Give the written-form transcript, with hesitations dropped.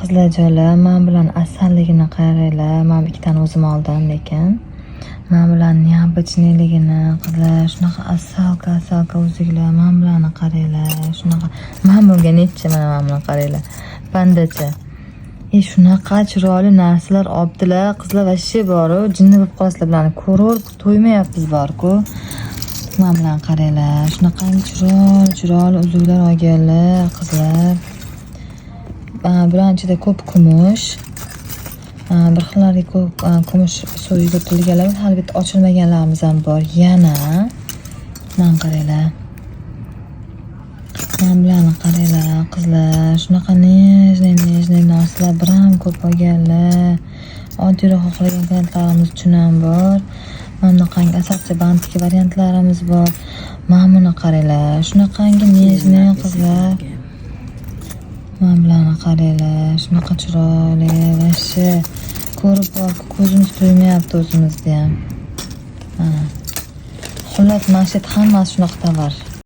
qizlarjolar, men bilan asalligini qaranglar. Men ikkitani o'zim oldim, lekin men bilan neobычныйligini qizlar, shunaqa asalka o'zinglar. Men bilan qaranglar, shunaqa. Men bunga necha, mana men bilan qaranglar. Pandacha. Shunaqa chiroyli narsalar olibdilar. Qizlar vashshe bor, jinni bo'lib qolasizlar bilan ko'rib to'ymayapmiz bor-ku. Men bilan qaranglar, shunaqangi chiroyli uzuklar olganlar qizlar. Bularning ichida ko'p kumush. Bir xillarga ko'p kumush so'yiga to'lganlar, hali bitta ochilmaganlarimiz ham bor. Yana men qaranglar. Men bilan qaranglar qizlar, shunaqa nejniy narsalar biram ko'p olganlar. Oddiyroq xohlagan klientlarimiz uchun ham bor. Mana bunaqangi asabcha bandiki variantlarimiz bor. Mana buni qaranglar, shunaqangi nejniy qizlar. Men bilan qaranglar, shunaqa chiroyli, vashshe ko'rib ko'zimiz to'ymayapti o'zimizda ham. Mana. Xullas, mana shu hammasi shunaqa tovar.